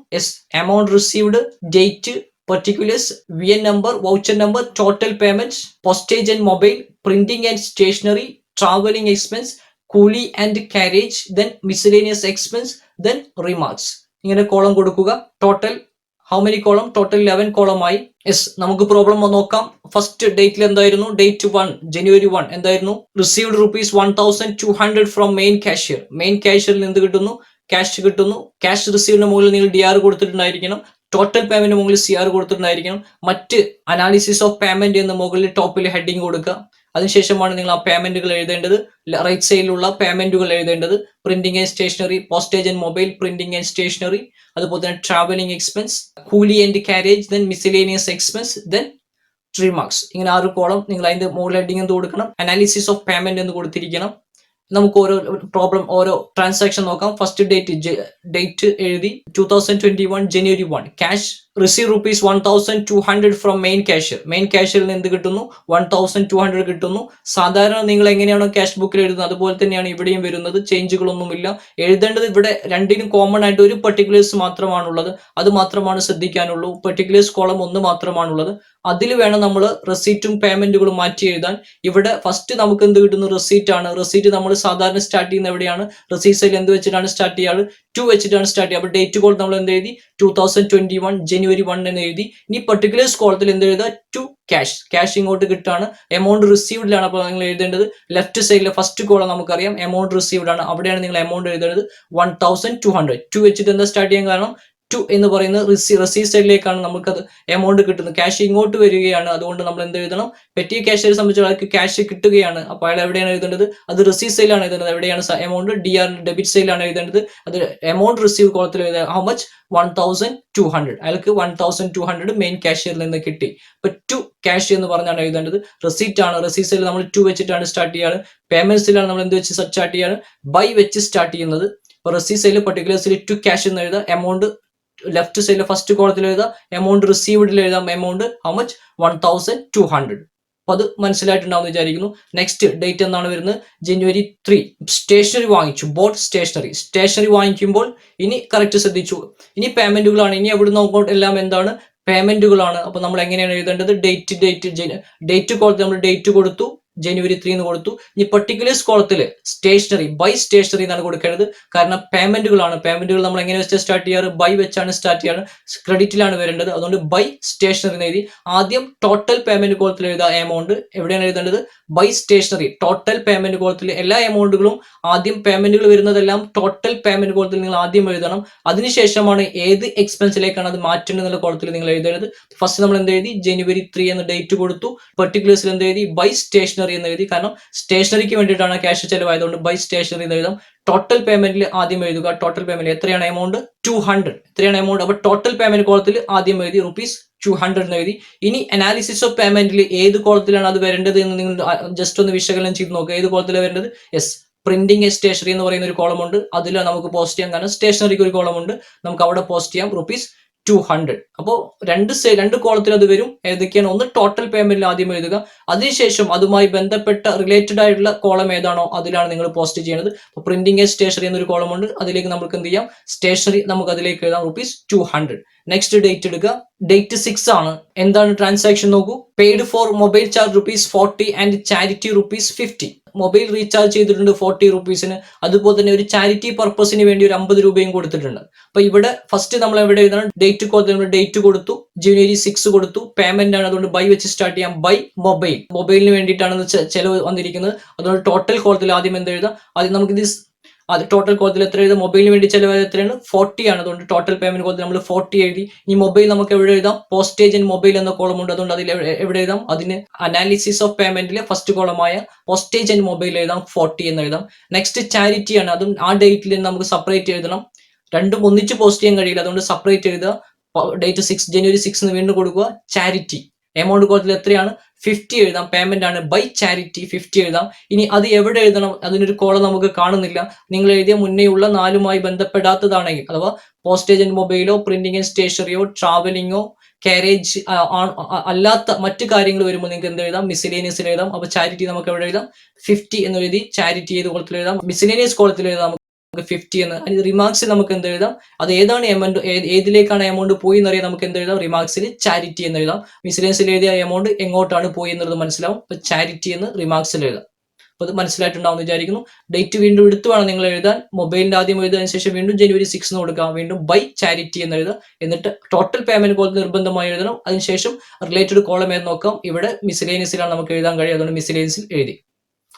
Amount received, date, particulars, VN number, voucher number, total payments, postage and mobile, printing and stationery, traveling expense, കൂലി and carriage, then miscellaneous expense, then remarks. ഇങ്ങനെ കോളം കൊടുക്കുക. Total how many column? Total 11 കോളമായി. നമുക്ക് problem നോക്കാം. First ഡേറ്റിൽ എന്തായിരുന്നു? Date 1 January 1 എന്തായിരുന്നു? Received ₹1,200 from main cashier. Main കാഷ്യറിൽ എന്ത് കിട്ടുന്നു? Cash കിട്ടുന്നു. ക്യാഷ് റിസീവിന് മുകളിൽ നിങ്ങൾ DR കൊടുത്തിട്ടുണ്ടായിരിക്കണം. ടോട്ടൽ പേയ്മെന്റ് മുകളിൽ CR കൊടുത്തിട്ടുണ്ടായിരിക്കണം. മറ്റ് അനാലിസിസ് ഓഫ് പേയ്മെന്റ് എന്ന് മുകളിൽ ടോപ്പിൽ ഹെഡിങ് കൊടുക്കുക. അതിനുശേഷമാണ് നിങ്ങൾ ആ പേയ്മെന്റുകൾ എഴുതേണ്ടത്. റൈറ്റ് സൈഡിലുള്ള പേയ്മെന്റുകൾ എഴുതേണ്ടത്. Printing and stationery, postage and mobile, printing and stationery, അതുപോലെ തന്നെ ട്രാവലിംഗ് എക്സ്പെൻസ്, കൂലി and carriage, then miscellaneous expense, then remarks. ഇങ്ങനെ 6 കോളം നിങ്ങൾ അതിന്റെ മുകളിൽ ഹെഡിങ് എന്ത് കൊടുക്കണം? അനാലിസിസ് ഓഫ് പേയ്മെന്റ് എന്ന് കൊടുത്തിരിക്കണം. നമുക്ക് ഓരോ പ്രോബ്ലം ഓരോ ട്രാൻസാക്ഷൻ നോക്കാം. ഫസ്റ്റ് ഡേറ്റ് എഴുതി 2021 January 1. Cash receive ₹1,200 from main cashier. Main കാഷ്യറിൽ നിന്ന് എന്ത് കിട്ടുന്നു? 1,200 കിട്ടുന്നു. സാധാരണ നിങ്ങൾ എങ്ങനെയാണോ ക്യാഷ് ബുക്കിൽ എഴുതുന്നത് അതുപോലെ തന്നെയാണ് ഇവിടെയും വരുന്നത്. ചേഞ്ചുകളൊന്നുമില്ല. എഴുതേണ്ടത് ഇവിടെ രണ്ടിനും കോമൺ ആയിട്ട് ഒരു പെർട്ടിക്കുലേഴ്സ് മാത്രമാണുള്ളത്. അത് മാത്രമാണ് ശ്രദ്ധിക്കാനുള്ളൂ. പെർട്ടിക്കുലേഴ്സ് കോളം 1 മാത്രമാണുള്ളത്. അതിൽ വേണം നമ്മൾ റെസീറ്റും പേയ്മെന്റുകളും മാറ്റി എഴുതാൻ. ഇവിടെ ഫസ്റ്റ് നമുക്ക് എന്ത് കിട്ടുന്നു? റെസീറ്റ് ആണ്. റെസീറ്റ് നമ്മൾ സാധാരണ സ്റ്റാർട്ട് ചെയ്യുന്ന എവിടെയാണ്? റെസീറ്റ് സൈഡിൽ എന്ത് വെച്ചിട്ടാണ് സ്റ്റാർട്ട് ചെയ്യാറ്? 2 വെച്ചിട്ടാണ് സ്റ്റാർട്ട് ചെയ്യുക. അപ്പോൾ ഡേറ്റ് കോൾ നമ്മൾ എന്ത് എഴുതി? 2021 January 1 എന്ന് എഴുതി. ഇനി പെർട്ടിക്കുലേഴ്സ് കോളത്തിൽ എന്ത് എഴുതുക? ടു ക്യാഷ് ഇങ്ങോട്ട് കിട്ടാണ്. എമൗണ്ട് റിസീവ്ഡിലാണ് അപ്പോൾ നിങ്ങൾ എഴുതേണ്ടത്. ലെഫ്റ്റ് സൈഡിലെ ഫസ്റ്റ് കോളം നമുക്കറിയാം എമൗണ്ട് റിസീവ്ഡ് ആണ്. അവിടെയാണ് നിങ്ങൾ എമൗണ്ട് എഴുതേണ്ടത്. 1,200. 2 വെച്ചിട്ട് എന്താ സ്റ്റാർട്ട് ചെയ്യാൻ കാരണം? 2 എന്ന് പറയുന്നത് റിസീവ് സൈഡിലേക്കാണ് നമുക്കത് എമൗണ്ട് കിട്ടുന്നത്. ക്യാഷ് ഇങ്ങോട്ട് വരികയാണ്. അതുകൊണ്ട് നമ്മൾ എന്ത് എഴുതണം? പെറ്റി ക്യാഷിനെ സംബന്ധിച്ച് അയാൾക്ക് ക്യാഷ് കിട്ടുകയാണ്. അപ്പോൾ അയാൾ എവിടെയാണ് എഴുതേണ്ടത്? അത് റിസീവ് സൈഡിലാണ് എഴുതേണ്ടത്. എവിടെയാണ് എമൗണ്ട്? DR ഡെബിറ്റ് സൈഡിലാണ് എഴുതേണ്ടത്. അത് എമൗണ്ട് റിസീവ് കോളത്തിൽ എഴുതുക. How much? 1,200. അയാൾക്ക് 1,200 മെയിൻ കാഷ്യറിൽ നിന്ന് കിട്ടി. ഇപ്പൊ 2 ക്യാഷ് എന്ന് പറഞ്ഞാണ് എഴുതേണ്ടത്. റെസീറ്റ് ആണ്. റെസീറ്റ് സൈഡിൽ നമ്മൾ 2 വെച്ചിട്ടാണ് സ്റ്റാർട്ട് ചെയ്യാറ്. പേയ്മെന്റ്സിലാണ് നമ്മൾ എന്ത് വെച്ച് സ്റ്റാർട്ട് ചെയ്യാറ്? ബൈ വെച്ച് സ്റ്റാർട്ട് ചെയ്യുന്നത്. ഇപ്പൊ റെസീറ്റ് സൈഡിൽ പെർട്ടിക്കുലേഴ്സിൽ 2 ക്യാഷ് എന്ന് എഴുതുക. എമൗണ്ട് ലെഫ്റ്റ് സൈഡിലെ ഫസ്റ്റ് കോളത്തിൽ എഴുതാം. എമൗണ്ട് റിസീവ്ഡിൽ എഴുതാം. Amount how much? 1,200. അപ്പൊ അത് മനസ്സിലായിട്ടുണ്ടാവും വിചാരിക്കുന്നു. നെക്സ്റ്റ് ഡേറ്റ് എന്നാണ് വരുന്നത്? January 3. സ്റ്റേഷനറി വാങ്ങിച്ചു, ബോട്ട് സ്റ്റേഷനറി വാങ്ങിക്കുമ്പോൾ ഇനി കറക്റ്റ് ശ്രദ്ധിച്ചു, ഇനി പേയ്മെന്റുകളാണ്. ഇനി എവിടെ നോക്കോട്ട് എല്ലാം എന്താണ്? പേയ്മെന്റുകളാണ്. അപ്പൊ നമ്മൾ എങ്ങനെയാണ് എഴുതേണ്ടത്? ഡേറ്റ് കോളത്തിൽ നമ്മൾ ഡേറ്റ് കൊടുത്തു, January 3 എന്ന് കൊടുത്തു. ഇനി പെർട്ടിക്കുലേഴ്സ് കോളത്തിൽ സ്റ്റേഷനറി, ബൈ സ്റ്റേഷനറി എന്നാണ് കൊടുക്കേണ്ടത്. കാരണം പേയ്മെന്റുകളാണ്. പേയ്മെന്റുകൾ നമ്മൾ എങ്ങനെ വെച്ചാൽ സ്റ്റാർട്ട് ചെയ്യാറ്? ബൈ വെച്ചാണ് സ്റ്റാർട്ട് ചെയ്യാറ്, ക്രെഡിറ്റിലാണ് വരേണ്ടത്. അതുകൊണ്ട് ബൈ സ്റ്റേഷനറി എന്ന് എഴുതി. ആദ്യം ടോട്ടൽ പേയ്മെന്റ് കോളത്തിൽ എഴുതാം എമൗണ്ട്. എവിടെയാണ് എഴുതേണ്ടത്? By stationery. ടോട്ടൽ പേയ്മെന്റ് കോളത്തിൽ എല്ലാ എമൗണ്ടുകളും ആദ്യം പേയ്മെന്റുകൾ വരുന്നതെല്ലാം ടോട്ടൽ പേയ്മെന്റ് കോളത്തിൽ നിങ്ങൾ ആദ്യം എഴുതണം. അതിനുശേഷമാണ് ഏത് എക്സ്പെൻസിലേക്കാണ് അത് മാറ്റേണ്ടത് എന്നുള്ള കോളത്തിൽ നിങ്ങൾ എഴുതേണ്ടത്. ഫസ്റ്റ് നമ്മൾ എന്ത് എഴുതി? January 3 എന്ന ഡേറ്റ് കൊടുത്തു. പെർട്ടിക്കുലേഴ്സിൽ എന്ത് എഴുതി? ബൈ സ്റ്റേഷനറി എന്ന് എഴുതി. കാരണം സ്റ്റേഷനറിക്ക് വേണ്ടിയിട്ടാണ് ക്യാഷ് ചെലവായതുകൊണ്ട് ബൈ സ്റ്റേഷനറി എന്ന് എഴുതാം. ടോട്ടൽ പേയ്മെന്റിൽ ആദ്യം എഴുതുക. ടോട്ടൽ പേയ്മെന്റ് എത്രയാണ് എമൗണ്ട്? 200. എത്രയാണ് എമൗണ്ട്? അപ്പൊ ടോട്ടൽ പേയ്മെന്റ് കോളത്തിൽ ആദ്യം എഴുതി ₹200 എന്ന് എഴുതി. ഇനി അനാലിസിസ് ഓഫ് പേയ്മെന്റിൽ ഏത് കോളത്തിലാണ് അത് വരേണ്ടത് എന്ന് നിങ്ങൾ ജസ്റ്റ് ഒന്ന് വിശകലനം ചെയ്ത് നോക്കുക. ഏത് കോളത്തിലാണ് വരേണ്ടത്? യെസ്, പ്രിന്റിംഗ് ആൻഡ് സ്റ്റേഷനറി എന്ന് പറയുന്ന ഒരു കോളം ഉണ്ട്. അതിൽ നമുക്ക് പോസ്റ്റ് ചെയ്യാം. കാരണം സ്റ്റേഷനറിക്ക് ഒരു കോളം ഉണ്ട്, നമുക്ക് അവിടെ പോസ്റ്റ് ചെയ്യാം ₹200. അപ്പോൾ രണ്ട് കോളത്തിൽ അത് വരും. ഏതൊക്കെയാണ്? ഒന്ന് ടോട്ടൽ പേയ്മെന്റിൽ ആദ്യം എഴുതുക. അതിനുശേഷം അതുമായി ബന്ധപ്പെട്ട റിലേറ്റഡ് ആയിട്ടുള്ള കോളം ഏതാണോ അതിലാണ് നിങ്ങൾ പോസ്റ്റ് ചെയ്യുന്നത്. അപ്പോൾ പ്രിന്റിംഗ് ആൻഡ് സ്റ്റേഷനറി എന്നൊരു കോളം ഉണ്ട്. അതിലേക്ക് നമുക്ക് എന്ത് ചെയ്യാം? സ്റ്റേഷനറി നമുക്ക് അതിലേക്ക് എഴുതാം ₹200. നെക്സ്റ്റ് ഡേറ്റ് എടുക്കുക. ഡേറ്റ് 6 ആണ്. എന്താണ് ട്രാൻസാക്ഷൻ നോക്കൂ. Paid for mobile charge ₹40 and charity ₹50. Mobile recharge ചെയ്തിട്ടുണ്ട് 40 റുപ്പീസിന്. അതുപോലെ തന്നെ ഒരു ചാരിറ്റി പർപ്പസിന് വേണ്ടി ഒരു 50 രൂപയും കൊടുത്തിട്ടുണ്ട്. അപ്പൊ ഇവിടെ ഫസ്റ്റ് നമ്മൾ എവിടെ എഴുതണം? ഡേറ്റ് കോളത്തിൽ നമ്മൾ ഡേറ്റ് കൊടുത്തു, January 6 കൊടുത്തു. പേയ്മെന്റ് ആണ്, അതുകൊണ്ട് ബൈ വെച്ച് സ്റ്റാർട്ട് ചെയ്യാം. ബൈ മൊബൈലിന് വേണ്ടിയിട്ടാണ് ചെലവ് വന്നിരിക്കുന്നത്. അതുകൊണ്ട് ടോട്ടൽ കോളത്തിൽ ആദ്യം എന്ത് എഴുതാം? ആദ്യം നമുക്ക് ഇത് ടോട്ടൽ കോളത്തിൽ എത്ര എഴുതാം? മൊബൈലിന് വേണ്ടി ചെലവായത് എത്രയാണ്? 40 ആണ്. അതുകൊണ്ട് ടോട്ടൽ പേയ്മെന്റ് കോളത്തിൽ നമ്മൾ 40 എഴുതി. ഈ മൊബൈൽ നമുക്ക് എവിടെ എഴുതാം? പോസ്റ്റേജ് ആൻഡ് മൊബൈൽ എന്ന കോളം ഉണ്ട്. അതുകൊണ്ട് അതിൽ എവിടെ എഴുതാം? അതിന് അനാലിസിസ് ഓഫ് പേയ്മെന്റിലെ ഫസ്റ്റ് കോളമായ പോസ്റ്റേജ് ആൻഡ് മൊബൈൽ എഴുതാം, 40 എന്ന് എഴുതാം. നെക്സ്റ്റ് ചാരിറ്റി ആണ്. അതും ആ ഡേറ്റിൽ നമുക്ക് സെപ്പറേറ്റ് എഴുതണം. രണ്ടും ഒന്നിച്ച് പോസ്റ്റ് ചെയ്യാൻ കഴിയില്ല, അതുകൊണ്ട് സെപ്പറേറ്റ് എഴുതുക. ഡേറ്റ് January 6 എന്ന് വീണ്ടും കൊടുക്കുക. ചാരിറ്റി എമൗണ്ട് കോളത്തിൽ എത്രയാണ്? 50 എഴുതാം. പേയ്മെന്റ് ആണ് ബൈ ചാരിറ്റി, 50 എഴുതാം. ഇനി അത് എവിടെ എഴുതണം? അതിനൊരു കോളം നമുക്ക് കാണുന്നില്ല. നിങ്ങൾ എഴുതിയ മുന്നേയുള്ള 4മായി ബന്ധപ്പെടാത്തതാണെങ്കിൽ, അഥവാ പോസ്റ്റേജ് ആൻഡ് മൊബൈലോ പ്രിന്റിംഗ് ആൻഡ് സ്റ്റേഷനറിയോ ട്രാവലിംഗോ കാരേജ് അല്ലാത്ത മറ്റു കാര്യങ്ങൾ വരുമ്പോൾ നിങ്ങൾക്ക് എന്ത് എഴുതാം? മിസിലേനിയസിൽ എഴുതാം. അപ്പൊ ചാരിറ്റി നമുക്ക് എവിടെ എഴുതാം? 50 എന്ന് എഴുതി. ചാരിറ്റി ഏത് കോളത്തിൽ എഴുതാം? മിസിലേനിയസ് കോളത്തിൽ എഴുതാം 50 എന്ന്. അതിന് റിമാർക്സിൽ നമുക്ക് എന്ത് എഴുതാം? അത് ഏതാണ് എമൗണ്ട്, ഏതിലേക്കാണ് എമൗണ്ട് പോയി എന്നറിയാം. നമുക്ക് എന്ത് എഴുതാം? റിമാർക്സിൽ ചാരിറ്റി എന്ന് എഴുതാം. മിസ്ലേനിയസിൽ എഴുതിയ എമൗണ്ട് എങ്ങോട്ടാണ് പോയി എന്നുള്ളത് മനസ്സിലാവും. അപ്പൊ ചാരിറ്റി എന്ന് റിമാർക്സിൽ എഴുതാം. അപ്പൊ അത് മനസ്സിലായിട്ടുണ്ടാവും വിചാരിക്കുന്നു. ഡേറ്റ് വീണ്ടും എടുത്തു വേണം നിങ്ങൾ എഴുതാൻ. മൊബൈലിന്റെ ആദ്യം എഴുതിയതിനു ശേഷം വീണ്ടും January 6 എന്ന് കൊടുക്കാം. വീണ്ടും ബൈ ചാരിറ്റി എന്ന് എഴുതാം. എന്നിട്ട് ടോട്ടൽ പേയ്മെന്റ് കോൾ നിർബന്ധമായി എഴുതണം. അതിനുശേഷം റിലേറ്റഡ് കോളം ഏത് നോക്കാം. ഇവിടെ മിസ്ലേനിയസിലാണ് നമുക്ക് എഴുതാൻ കഴിയും, അതുകൊണ്ട് മിസ്ലേനിയസിൽ എഴുതി.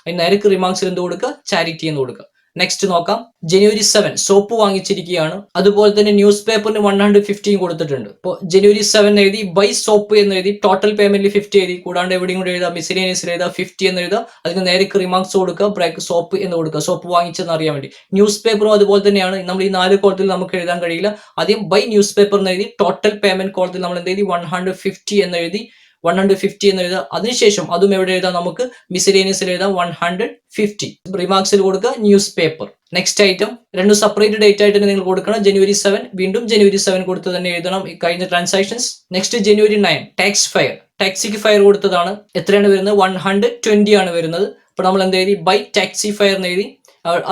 അതിന് നേരക്ക് റിമാർക്സിൽ എന്ത് കൊടുക്കുക? ചാരിറ്റി എന്ന് കൊടുക്കുക. നെക്സ്റ്റ് നോക്കാം. January 7 സോപ്പ് വാങ്ങിച്ചിരിക്കുകയാണ്. അതുപോലെ തന്നെ ന്യൂസ് പേപ്പറിന് 150 കൊടുത്തിട്ടുണ്ട്. അപ്പോൾ January 7 എഴുതി, ബൈ സോപ്പ് എന്ന് എഴുതി. ടോട്ടൽ പേയ്മെന്റിൽ 50 എഴുതി. കൂടാണ്ട് എവിടെയും കൂടെ എഴുതാം, മിസ്ലേനിയസിൽ എഴുതാം 50 എന്ന് എഴുതാം. അതിന് നേരെ റിമാർക്സ് കൊടുക്കുക, ബ്രേക്ക് സോപ്പ് എന്ന് കൊടുക്കുക, സോപ്പ് വാങ്ങിച്ചെന്ന് അറിയാൻ വേണ്ടി. ന്യൂസ് പേപ്പറും അതുപോലെ തന്നെയാണ്. നമ്മൾ ഈ 4 കോളത്തിൽ നമുക്ക് എഴുതാൻ കഴിയില്ല. ആദ്യം ബൈ ന്യൂസ് പേപ്പർ എന്ന് എഴുതി. ടോട്ടൽ പേയ്മെന്റ് കോളത്തിൽ നമ്മൾ എന്ത് എഴുതി? 150 എന്ന് എഴുതി. 150 എന്ന് എഴുതാം. അതിനുശേഷം അതും എവിടെ എഴുതാം? നമുക്ക് മിസ്ലേനിയസിൽ എഴുതാം 150. റിമാർക്സിൽ കൊടുക്കുക ന്യൂസ് പേപ്പർ. നെക്സ്റ്റ് ഐറ്റം രണ്ടും സെപ്പറേറ്റ് ഡേറ്റ് ആയിട്ട് നിങ്ങൾ കൊടുക്കണം. January 7 വീണ്ടും January 7 കൊടുത്ത് തന്നെ എഴുതണം കഴിഞ്ഞ transactions. Next January 9 tax fare. ടാക്സിക്ക് ഫയർ കൊടുത്തതാണ്. എത്രയാണ് വരുന്നത്? 120 ആണ് വരുന്നത്. അപ്പൊ നമ്മൾ എന്ത് എഴുതി? ബൈ ടാക്സി ഫയർ എന്ന് എഴുതി.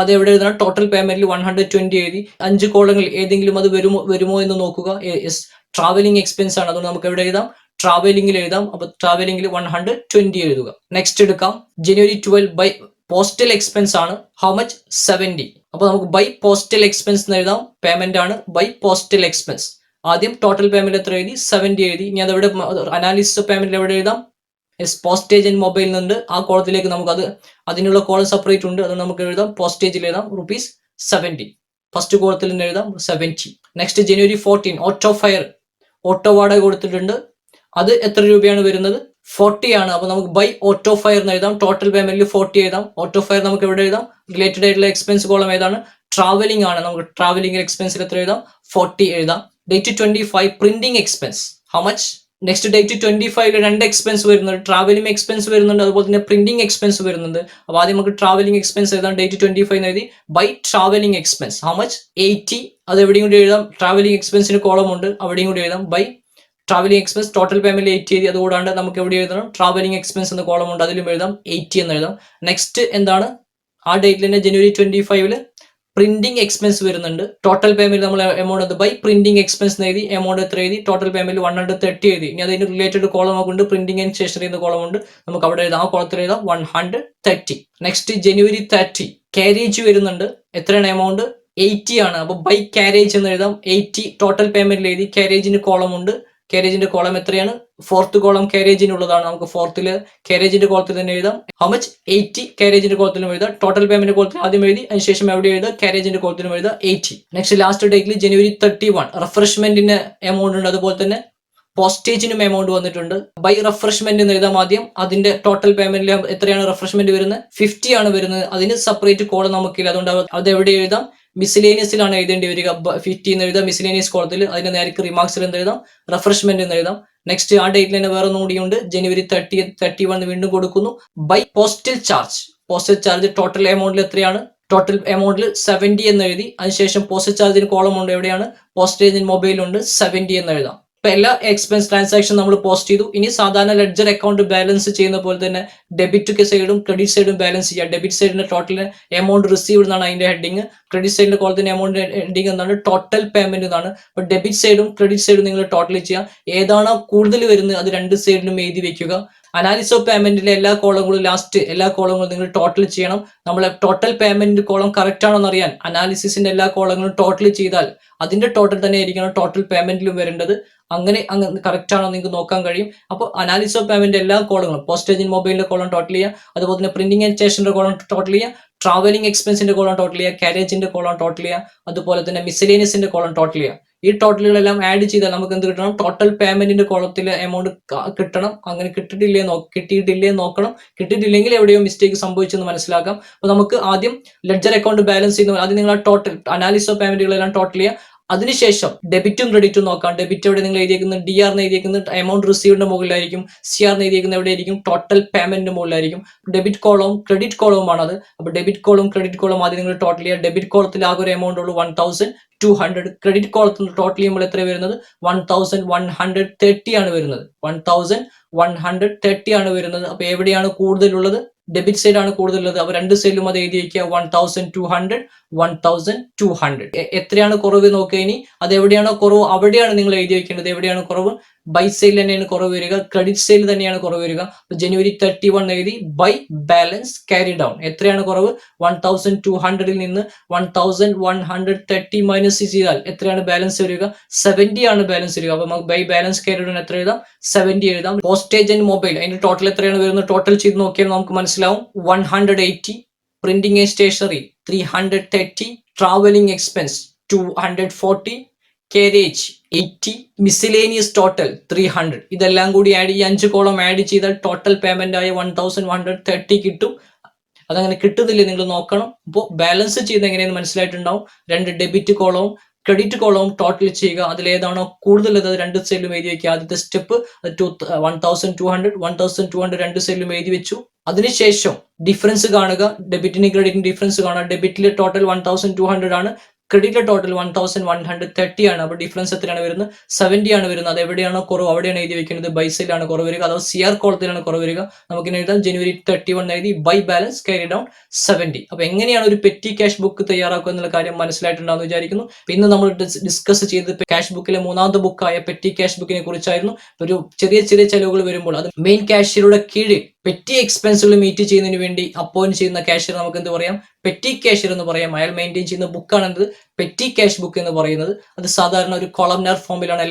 അത് എവിടെ എഴുതണം? ടോട്ടൽ പേയ്മെന്റിൽ 120 എഴുതി. 5 കോളങ്ങളിൽ ഏതെങ്കിലും അത് വരുമോ എന്ന് നോക്കുക. ട്രാവലിംഗ് എക്സ്പെൻസ് ആണ്, അതുകൊണ്ട് നമുക്ക് എവിടെ എഴുതാം? ട്രാവലിംഗിൽ എഴുതാം. അപ്പൊ ട്രാവലിംഗിൽ 120 എഴുതുക. നെക്സ്റ്റ് എടുക്കാം. January 12 ബൈ പോസ്റ്റൽ എക്സ്പെൻസ് ആണ്. How much? 70. അപ്പൊ നമുക്ക് ബൈ പോസ്റ്റൽ എക്സ്പെൻസ് എന്ന് എഴുതാം. പേയ്മെന്റ് ആണ് ബൈ പോസ്റ്റൽ എക്സ്പെൻസ്. ആദ്യം ടോട്ടൽ പേയ്മെന്റ് എത്ര എഴുതി? 70 എഴുതി. ഇനി അതെവിടെ അനാലിസിസ് പേയ്മെന്റിൽ എവിടെ എഴുതാം? പോസ്റ്റേജ് ആൻഡ് മൊബൈൽ ഉണ്ട്. ആ കോളത്തിലേക്ക് നമുക്ക് അതിനുള്ള കോളം സെപ്പറേറ്റ് ഉണ്ട്, അതുകൊണ്ട് നമുക്ക് എഴുതാം പോസ്റ്റേജിൽ എഴുതാം ₹70. ഫസ്റ്റ് കോളത്തിൽ തന്നെ എഴുതാം 70. Next January 14 auto fire. Auto വാടക കൊടുത്തിട്ടുണ്ട്. അത് എത്ര രൂപയാണ് വരുന്നത്? 40 ആണ്. അപ്പൊ നമുക്ക് ബൈ ഓട്ടോ ഫയർ എന്ന് എഴുതാം. ടോട്ടൽ പേയ്മെന്റിൽ 40 എഴുതാം. ഓട്ടോ ഫയർ നമുക്ക് എവിടെ എഴുതാം? റിലേറ്റഡ് ആയിട്ടുള്ള എക്സ്പെൻസ് കോളം ഏതാണ്? ട്രാവലിംഗ് ആണ്. നമുക്ക് ട്രാവലിംഗ് എക്സ്പെൻസിൽ എത്ര എഴുതാം? 40 എഴുതാം. Date 25 printing expense. How much? Next date 25 രണ്ട് എക്സ്പെൻസ് വരുന്നുണ്ട്. ട്രാവലിംഗ് എക്സ്പെൻസ് വരുന്നുണ്ട്, അതുപോലെ തന്നെ പ്രിന്റിംഗ് എക്സ്പെൻസ് വരുന്നുണ്ട്. അപ്പൊ ആദ്യം നമുക്ക് ട്രാവലിംഗ് എക്സ്പെൻസ് എഴുതാം. ഡേറ്റ് 25 എഴുതി. By travelling expense how much? 80. അത് എവിടെയും കൂടി എഴുതാം. ട്രാവലിംഗ് എക്സ്പെൻസിന് കോളം ഉണ്ട്, അവിടെയും കൂടി എഴുതാം. By travelling expense total payment 80 എഴുതി. അതുകൂടാണ്ട് നമുക്ക് എവിടെ എഴുതണം, ട്രാവലിംഗ് എക്സ്പെൻസ് എന്ന കോളം ഉണ്ട്, അതിലും എഴുതാം 80 എന്ന് എഴുതാം. നെക്സ്റ്റ് എന്താണ്, ആ ഡേറ്റിൽ തന്നെ ജനുവരി 25 പ്രിന്റിംഗ് എക്സ്പെൻസ് വരുന്നുണ്ട്. ടോട്ടൽ പേയ്മെന്റ് നമ്മൾ എമൗണ്ട് ബൈ പ്രിന്റിംഗ് എക്സ്പെൻസ് എഴുതി, എമൗണ്ട് എത്ര എഴുതി, ടോട്ടൽ പേയ്മെന്റ് 130 എഴുതി. ഇനി അതിന് റിലേറ്റഡ് കോളം ഉണ്ട്, പ്രിന്റിംഗ് ആൻഡ് സ്റ്റേഷനറി എന്ന കോളം ഉണ്ട്, നമുക്ക് അവിടെ എഴുതാം, ആ കോളത്തിൽ എഴുതാം 130. നെക്സ്റ്റ് ജനുവരി 30 കാരേജ് വരുന്നുണ്ട്. എത്രയാണ് എമൗണ്ട്, 80 ആണ്. അപ്പൊ ബൈ കാരേജ് എന്ന് എഴുതാം. 80 ടോട്ടൽ പേയ്മെന്റിൽ എഴുതി. കാരേജിന് കോളം ഉണ്ട്, കാരേജിന്റെ കോളം എത്രയാണ്, ഫോർത്ത് കോളം കാരേജിനുള്ളതാണ്. നമുക്ക് ഫോർത്തില് കാരേജിന്റെ കോളത്തിൽ തന്നെ എഴുതാം. ഹൗ മച്ച്, 80 കാരേജിന്റെ കോളത്തിലും എഴുതാം. ടോട്ടൽ പേയ്മെന്റ് കോളത്തിൽ ആദ്യം എഴുതി, അതിനുശേഷം എവിടെ എഴുതാം, കാരേജിന്റെ കോളത്തിലും എഴുതാം 80. നെക്സ്റ്റ് ലാസ്റ്റ് ഡേറ്റിൽ ജനുവരി 31 റിഫ്രഷ്മെന്റിന് എമൗണ്ട് ഉണ്ട്, അതുപോലെ തന്നെ പോസ്റ്റേജിനും എമൗണ്ട് വന്നിട്ടുണ്ട്. ബൈ റിഫ്രഷ്മെന്റ് എന്ന് എഴുതാം ആദ്യം. അതിന്റെ ടോട്ടൽ പേയ്മെന്റിൽ എത്രയാണ് റിഫ്രഷ്മെന്റ് വരുന്നത്, 50 ആണ് വരുന്നത്. അതിന് സെപ്പറേറ്റ് കോളം നമുക്കില്ല, അതുകൊണ്ട് അത് എവിടെ എഴുതാം, മിസിലേനിയസിലാണ് എഴുതേണ്ടി വരിക. 50 എന്ന് എഴുതാം മിസിലേനിയസ് കോളത്തിൽ. അതിന്റെ നേരെ റിമാർക്സിൽ എന്ത് എഴുതാം, റിഫ്രഷ്മെന്റ് എന്ന് എഴുതാം. നെക്സ്റ്റ് ആ ഡേറ്റിൽ തന്നെ വേറെ കൂടിയുണ്ട്, ജനുവരി 31 വീണ്ടും കൊടുക്കുന്നു. By postal charge. Postal charge total എമൗണ്ടിൽ എത്രയാണ്, ടോട്ടൽ എമൗണ്ടിൽ 70 എന്ന് എഴുതി. അതിനുശേഷം പോസ്റ്റൽ ചാർജിന് കോളം ഉണ്ട്, എവിടെയാണ്, പോസ്റ്റേജ് മൊബൈലുണ്ട്, 70 എന്ന് എഴുതാം. ഇപ്പൊ എല്ലാ എക്സ്പെൻസ് ട്രാൻസാക്ഷൻ നമ്മൾ പോസ്റ്റ് ചെയ്തു. ഇനി സാധാരണ ലെഡ്ജർ അക്കൗണ്ട് ബാലൻസ് ചെയ്യുന്ന പോലെ തന്നെ ഡെബിറ്റ് സൈഡും ക്രെഡിറ്റ് സൈഡും ബാലൻസ് ചെയ്യുക. ഡെബിറ്റ് സൈഡിന്റെ ടോട്ടൽ എമൗണ്ട് റിസീവ്ഡ് എന്നാണ് അതിന്റെ ഹെഡിങ്. ക്രെഡിറ്റ് സൈഡിന്റെ കോളത്തിന്റെ എമൗണ്ട് ഹെഡിങ് എന്നാണ്, ടോട്ടൽ പേയ്മെന്റ് എന്നാണ്. അപ്പൊ ഡെബിറ്റ് സൈഡും ക്രെഡിറ്റ് സൈഡും നിങ്ങൾ ടോട്ടൽ ചെയ്യുക. ഏതാണോ കൂടുതൽ വരുന്നത് അത് രണ്ട് സൈഡിലും എഴുതി വെക്കുക. അനാലിസിസ് ഓഫ് പേയ്മെന്റിലെ എല്ലാ കോളങ്ങളും ലാസ്റ്റ് എല്ലാ കോളങ്ങളും നിങ്ങൾ ടോട്ടൽ ചെയ്യണം. നമ്മൾ ടോട്ടൽ പേയ്മെന്റ് കോളം കറക്റ്റ് ആണോ എന്ന് അറിയാൻ അനാലിസിസിന്റെ എല്ലാ കോളങ്ങളും ടോട്ടൽ ചെയ്താൽ അതിന്റെ ടോട്ടൽ തന്നെ ആയിരിക്കണം ടോട്ടൽ പേയ്മെന്റിലും വരേണ്ടത്. അങ്ങനെ കറക്റ്റ് ആണോ നിങ്ങൾക്ക് നോക്കാൻ കഴിയും. അപ്പോൾ അനാലിസിസ് ഓഫ് പേയ്മെന്റ് എല്ലാ കോളങ്ങളും, പോസ്റ്റേജ് മൊബൈലിന്റെ കോളം ടോട്ടൽ ചെയ്യുക, അതുപോലെ തന്നെ printing and stationery column total ചെയ്യുക, ട്രാവലിംഗ് എക്സ്പെൻസിന്റെ കോളം ടോട്ടൽ ചെയ്യുക, കാരേജിന്റെ കോളം ടോട്ടൽ ചെയ്യുക, അതുപോലെ തന്നെ മിസലേനിയസിന്റെ കോളം ടോട്ടൽ ചെയ്യുക. ഈ ടോട്ടലുകളെല്ലാം ആഡ് ചെയ്താൽ നമുക്ക് എന്ത് കിട്ടണം, ടോട്ടൽ പേയ്മെന്റിന്റെ കോളത്തിലെ എമൗണ്ട് കിട്ടണം. അങ്ങനെ കിട്ടിയിട്ടില്ലേ നോക്കണം. കിട്ടിയിട്ടില്ലെങ്കിൽ എവിടെയോ മിസ്റ്റേക്ക് സംഭവിച്ചെന്ന് മനസ്സിലാക്കാം. അപ്പൊ നമുക്ക് ആദ്യം ലെഡ്ജർ അക്കൗണ്ട് ബാലൻസ് ചെയ്യുന്ന ആദ്യം നിങ്ങൾ ആ ടോട്ടൽ അനാലിസിസ് ഓഫ് പേയ്മെന്റുകളെല്ലാം ടോട്ടൽ ചെയ്യുക. അതിനുശേഷം ഡെബിറ്റും ക്രെഡിറ്റും നോക്കാം. ഡെബിറ്റ് എവിടെ നിങ്ങൾ എഴുതിയിരിക്കുന്നത്, ഡി ആർ എഴുതിയിരിക്കുന്നത് എമൗണ്ട് റിസീവ്ഡിന്റെ മുകളിലായിരിക്കും. സി ആർ എഴുതിയിരിക്കുന്നത് എവിടെയായിരിക്കും, ടോട്ടൽ പേയ്മെന്റിന്റെ മുകളിലായിരിക്കും. ഡെബിറ്റ് കോളവും ക്രെഡിറ്റ് കോളവുമാണ് അത്. അപ്പൊ ഡെബിറ്റ് കോളും ക്രെഡിറ്റ് കോളും ആദ്യം നിങ്ങൾ ടോട്ടൽ ചെയ്യുക. ഡെബിറ്റ് കോളത്തിൽ ആകെ ഒരു എമൗണ്ട് ഉള്ളൂ 1200. ക്രെഡിറ്റ് കോളത്തിൽ ടോട്ടൽ ചെയ്യുമ്പോൾ എത്ര വരുന്നത്, 1130 ആണ് വരുന്നത്. 1130 ആണ് വരുന്നത്. അപ്പൊ എവിടെയാണ് കൂടുതലുള്ളത്, ഡെബിറ്റ് സൈഡ് ആണ് കൂടുതലുള്ളത്. അപ്പൊ രണ്ട് സൈഡിലും അത് എഴുതി വയ്ക്കുക, 1200. എത്രയാണ് കുറവ് നോക്കുക. ഇനി അത് എവിടെയാണോ കുറവ് അവിടെയാണ് നിങ്ങൾ എഴുതി വെക്കേണ്ടത്. എവിടെയാണ് കുറവ്, ബൈ സൈഡിൽ തന്നെയാണ് കുറവ് വരിക, ക്രെഡിറ്റ് സൈഡിൽ തന്നെയാണ് കുറവ് വരിക. അപ്പൊ ജനുവരി 31 എഴുതി, ബൈ ബാലൻസ് ക്യാരി ഡൗൺ. എത്രയാണ് കുറവ്, 1200 നിന്ന് 1130 മൈനസ് ചെയ്താൽ എത്രയാണ് ബാലൻസ് വരിക, 70 ആണ് ബാലൻസ് വരിക. അപ്പൊ നമുക്ക് ബൈ ബാലൻസ് ക്യാരി ഡൗൺ എത്ര എഴുതാം, 70 എഴുതാം. പോസ്റ്റേജ് ആൻഡ് മൊബൈൽ അതിന്റെ ടോട്ടൽ എത്രയാണ് വരുന്നത്, ടോട്ടൽ ചെയ്ത് നോക്കിയാൽ നമുക്ക് മനസ്സിലാവും. 180, printing and stationery 330, travelling expense 240, carriage 80, miscellaneous total 300. ഇതെല്ലാം കൂടി ആഡ് ചെയ്യുക. 5 കോളം ആഡ് ചെയ്താൽ ടോട്ടൽ പേയ്മെന്റ് ആയ 1130 കിട്ടും. അതങ്ങനെ കിട്ടുന്നില്ലേ നിങ്ങൾ നോക്കണം. അപ്പോൾ ബാലൻസ് ചെയ്യുന്നത് എങ്ങനെയെന്ന് മനസ്സിലായിട്ടുണ്ടാവും. രണ്ട് ഡെബിറ്റ് കോളവും ക്രെഡിറ്റ് കോളവും ടോട്ടൽ ചെയ്യുക. അതിൽ ഏതാണോ കൂടുതൽ അത് രണ്ട് സൈഡിലും എഴുതി വെക്കുക. ആദ്യത്തെ സ്റ്റെപ്പ് 1200 രണ്ട് സൈഡിലും എഴുതി വെച്ചു. അതിനുശേഷം ഡിഫറൻസ് കാണുക, ഡെബിറ്റിന് ക്രെഡിറ്റിന് ഡിഫറൻസ് കാണുക. ഡെബിറ്റിൽ ടോട്ടൽ 1200 ആണ്, ക്രെഡിറ്റിലെ ടോട്ടൽ 1130 ആണ്. അപ്പൊ ഡിഫറൻസ് എത്രയാണ് വരുന്നത്, 70 ആണ് വരുന്നത്. അത് എവിടെയാണോ കുറവ് അവിടെയാണ് എഴുതി വെക്കുന്നത്. ബൈ സൈഡിലാണ് കുറവ് വരിക, അഥവാ സി ആർ കോളത്തിലാണ് കുറവ് വരിക. നമുക്ക് എഴുതാം ജനുവരി 31 എഴുതി, ബൈ ബാലൻസ് ക്യാരി ഡൗൺ 70. അപ്പൊ എങ്ങനെയാണ് ഒരു പെറ്റി ക്യാഷ് ബുക്ക് തയ്യാറാക്കുക എന്നുള്ള കാര്യം മനസ്സിലായിട്ടുണ്ടാവുമെന്ന് വിചാരിക്കുന്നു. ഇന്ന് നമ്മൾ ഡിസ്കസ് ചെയ്തത് ക്യാഷ് ബുക്കിലെ മൂന്നാമത്തെ ബുക്കായ പെറ്റി ക്യാഷ് ബുക്കിനെ കുറിച്ചായിരുന്നു. ഒരു ചെറിയ ചെലവുകൾ വരുമ്പോൾ അത് മെയിൻ ക്യാഷ്യറുടെ കീഴിൽ പെറ്റി എക്സ്പെൻസുകൾ മീറ്റ് ചെയ്യുന്നതിന് വേണ്ടി അപ്പോയിന്റ് ചെയ്യുന്ന ക്യാഷ്യർ നമുക്ക് എന്ത് പറയാം, പെറ്റി ക്യാഷ്യർ എന്ന് പറയാം. അയാൾ മെയിൻറ്റെയിൻ ചെയ്യുന്ന ബുക്കാണെന്നത് പെറ്റി ക്യാഷ് ബുക്ക് എന്ന് പറയുന്നത്. അത് സാധാരണ ഒരു കോളംനാർ ഫോമിലാണ്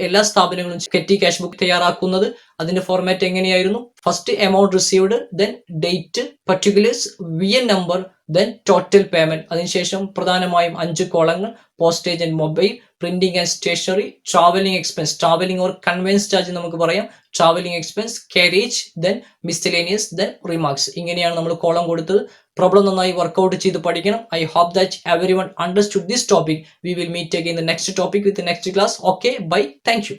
എല്ലാ സ്ഥാപനങ്ങളും പെറ്റി ക്യാഷ് ബുക്ക് തയ്യാറാക്കുന്നത്. അതിന്റെ ഫോർമാറ്റ് എങ്ങനെയായിരുന്നു, first amount received, then date, particulars, VN number, then total payment. അതിനുശേഷം പ്രധാനമായും 5 കോളങ്ങൾ, postage and mobile, printing and stationery, travelling expense, travelling or conveyance charge നമുക്ക് പറയാം, travelling expense, carriage, then miscellaneous, then remarks. ഇങ്ങനെയാണ് നമ്മൾ column കൊടുത്തത്. Problem നന്നായി workout ചെയ്ത് പഠിക്കണം. I hope that everyone understood this topic. We will meet again in the next topic with the next class. Okay, bye. Thank you.